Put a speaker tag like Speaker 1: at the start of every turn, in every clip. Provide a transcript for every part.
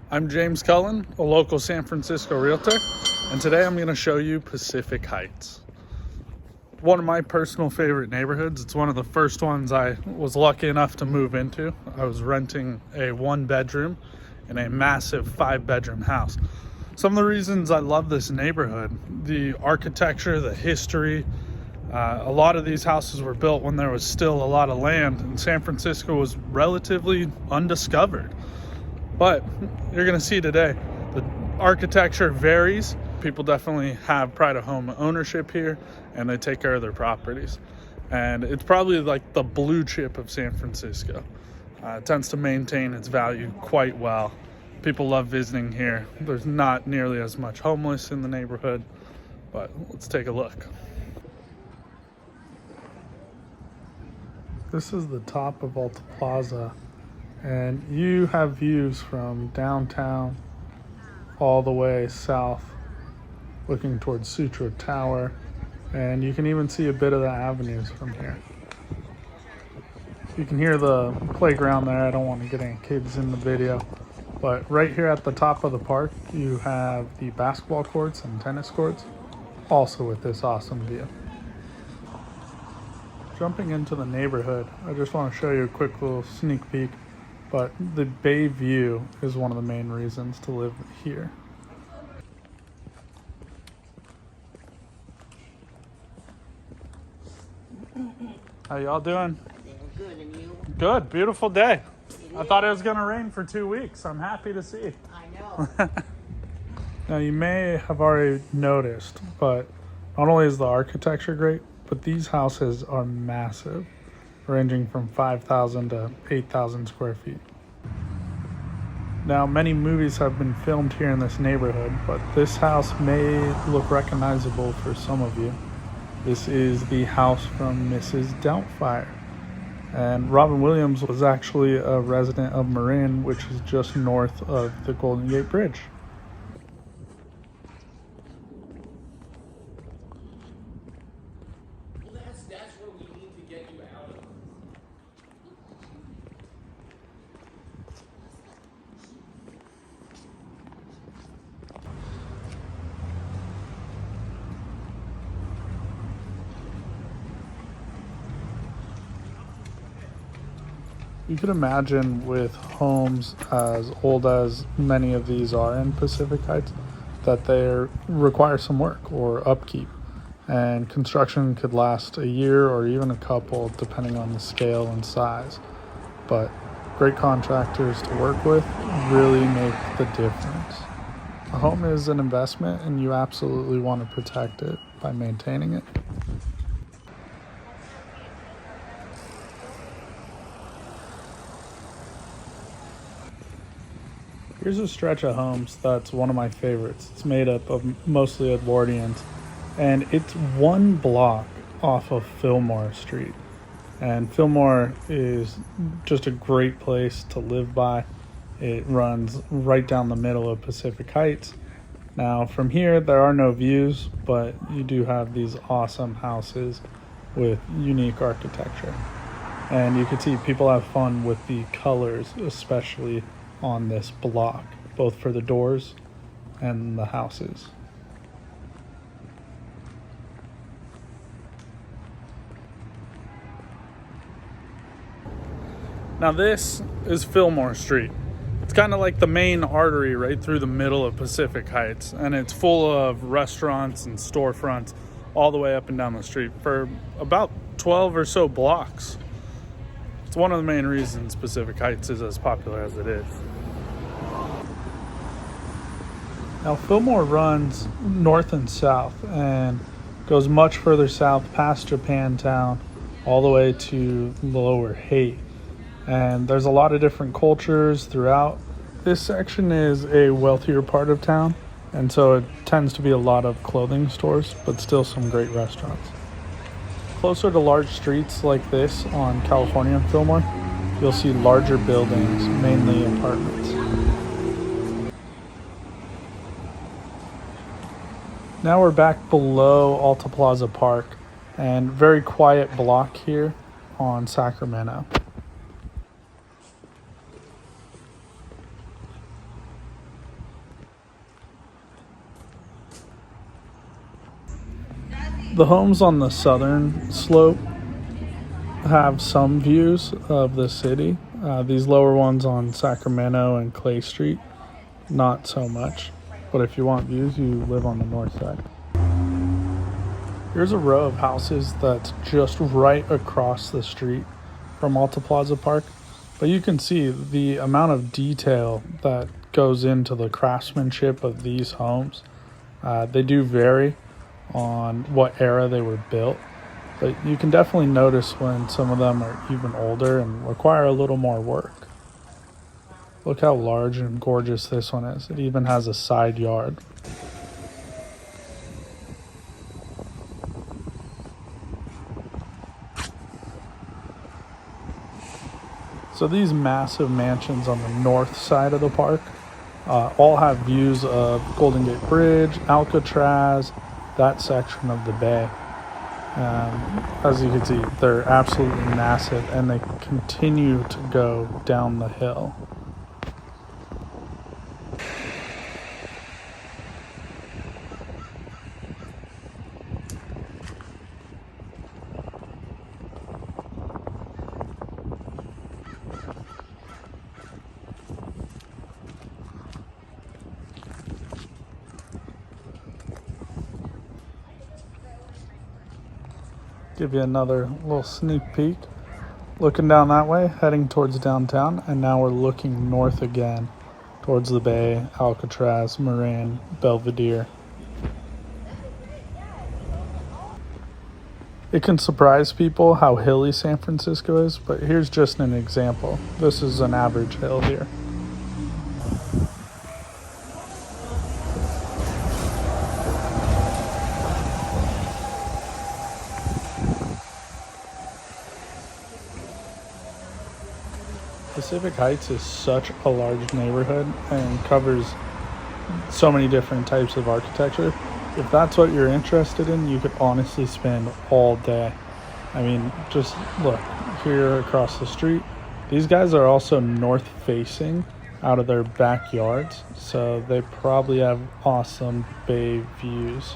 Speaker 1: I'm James Cullen, a local San Francisco realtor, and today I'm going to show you Pacific Heights. One of my personal favorite neighborhoods. It's one of the first ones I was lucky enough to move into. I was renting a 1-bedroom in a massive 5-bedroom house. Some of the reasons I love this neighborhood: the architecture, the history. A lot of these houses were built when there was still a lot of land, and San Francisco was relatively undiscovered. But you're going to see today, the architecture varies. People definitely have pride of home ownership here, and they take care of their properties. And it's probably like the blue chip of San Francisco. It tends to maintain its value quite well. People love visiting here. There's not nearly as much homeless in the neighborhood, but let's take a look. This is the top of Alta Plaza, and you have views from downtown all the way south, looking towards Sutro Tower, and you can even see a bit of the avenues from here. You can hear the playground there. I don't want to get any kids in the video, but right here at the top of the park, you have the basketball courts and tennis courts, also with this awesome view. Jumping into the neighborhood, I just want to show you a quick little sneak peek, but the bay view is one of the main reasons to live here. How y'all doing?
Speaker 2: Good, and you?
Speaker 1: Good, beautiful day. I thought it was gonna rain for 2 weeks. I'm happy to see.
Speaker 2: I know.
Speaker 1: Now you may have already noticed, but not only is the architecture great, but these houses are massive, ranging from 5,000 to 8,000 square feet. Now, many movies have been filmed here in this neighborhood, but this house may look recognizable for some of you. This is the house from Mrs. Doubtfire. And Robin Williams was actually a resident of Marin, which is just north of the Golden Gate Bridge.
Speaker 3: That's where we need to get you out of.
Speaker 1: You could imagine, with homes as old as many of these are in Pacific Heights, that they require some work or upkeep. And construction could last a year or even a couple, depending on the scale and size. But great contractors to work with really make the difference. A home is an investment, and you absolutely want to protect it by maintaining it. Here's a stretch of homes that's one of my favorites. It's made up of mostly Edwardians, and it's one block off of Fillmore Street. And Fillmore is just a great place to live by. It runs right down the middle of Pacific Heights. Now, from here, there are no views, but you do have these awesome houses with unique architecture. And you can see people have fun with the colors, especially on this block, both for the doors and the houses. Now this is Fillmore Street. It's kind of like the main artery right through the middle of Pacific Heights, and it's full of restaurants and storefronts all the way up and down the street for about 12 or so blocks. It's one of the main reasons Pacific Heights is as popular as it is. Now, Fillmore runs north and south and goes much further south past Japantown all the way to Lower Haight. And there's a lot of different cultures throughout. This section is a wealthier part of town, and so it tends to be a lot of clothing stores, but still some great restaurants. Closer to large streets like this on California and Fillmore, you'll see larger buildings, mainly apartments. Now we're back below Alta Plaza Park, and very quiet block here on Sacramento. The homes on the southern slope have some views of the city. These lower ones on Sacramento and Clay Street, not so much. But if you want views, you live on the north side. Here's a row of houses that's just right across the street from Alta Plaza Park. But you can see the amount of detail that goes into the craftsmanship of these homes. They do vary on what era they were built, but you can definitely notice when some of them are even older and require a little more work. Look how large and gorgeous this one is. It even has a side yard. So these massive mansions on the north side of the park all have views of Golden Gate Bridge, Alcatraz, that section of the bay. As you can see, they're absolutely massive, and they continue to go down the hill. Give you another little sneak peek. Looking down that way, heading towards downtown, and now we're looking north again towards the bay, Alcatraz, Marin, Belvedere. It can surprise people how hilly San Francisco is, but here's just an example. This is an average hill here. Pacific Heights is such a large neighborhood and covers so many different types of architecture. If that's what you're interested in, you could honestly spend all day. I mean, just look here across the street. These guys are also north facing out of their backyards, so they probably have awesome bay views.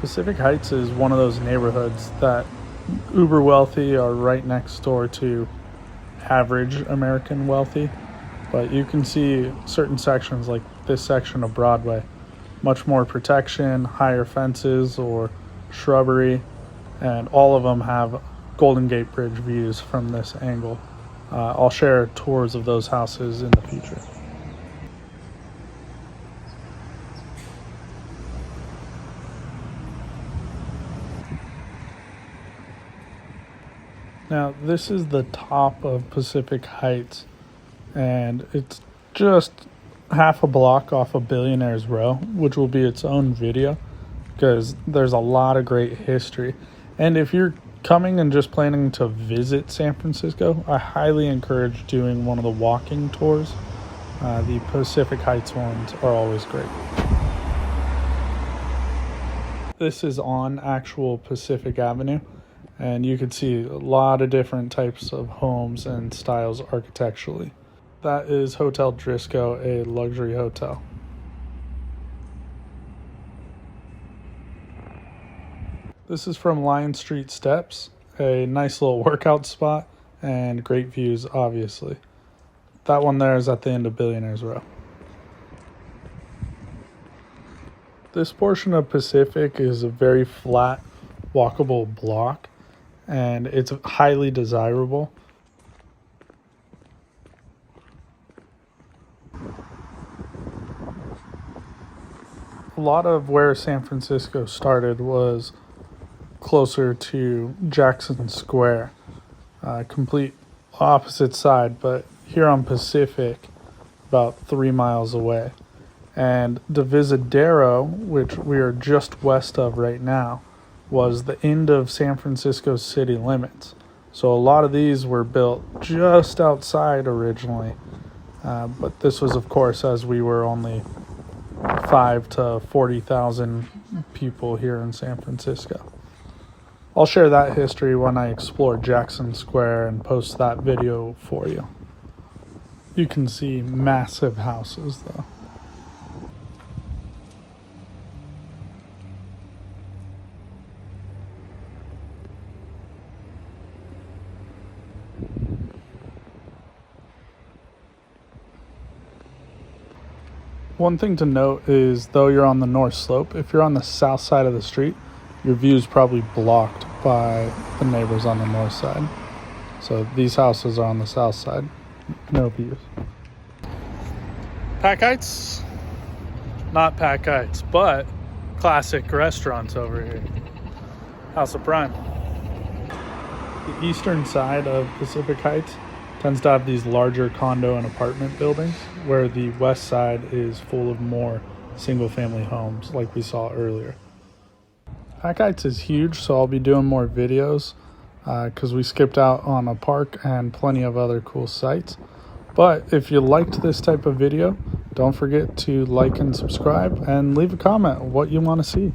Speaker 1: Pacific Heights is one of those neighborhoods that uber wealthy are right next door to average American wealthy. But you can see certain sections, like this section of Broadway, much more protection, higher fences or shrubbery, and all of them have Golden Gate Bridge views from this angle. I'll share tours of those houses in the future. Now, this is the top of Pacific Heights, and it's just half a block off of Billionaire's Row, which will be its own video because there's a lot of great history. And if you're coming and just planning to visit San Francisco, I highly encourage doing one of the walking tours. The Pacific Heights ones are always great. This is on actual Pacific Avenue, and you can see a lot of different types of homes and styles architecturally. That is Hotel Driscoll, a luxury hotel. This is from Lion Street Steps, a nice little workout spot and great views, obviously. That one there is at the end of Billionaire's Row. This portion of Pacific is a very flat, walkable block, and it's highly desirable. A lot of where San Francisco started was closer to Jackson Square, complete opposite side, but here on Pacific, about 3 miles away. And Divisadero, which we are just west of right now, was the end of San Francisco's city limits. So a lot of these were built just outside originally, but this was, of course, as we were only 5 to 40,000 people here in San Francisco. I'll share that history when I explore Jackson Square and post that video for you. You can see massive houses though. One thing to note is, though you're on the north slope, if you're on the south side of the street, your view is probably blocked by the neighbors on the north side. So these houses are on the south side. No views. Pac Heights? Not Pac Heights, but classic restaurants over here. House of Prime. The eastern side of Pacific Heights tends to have these larger condo and apartment buildings, where the west side is full of more single-family homes like we saw earlier. Pac Heights is huge, so I'll be doing more videos because we skipped out on a park and plenty of other cool sites. But if you liked this type of video, don't forget to like and subscribe and leave a comment what you want to see.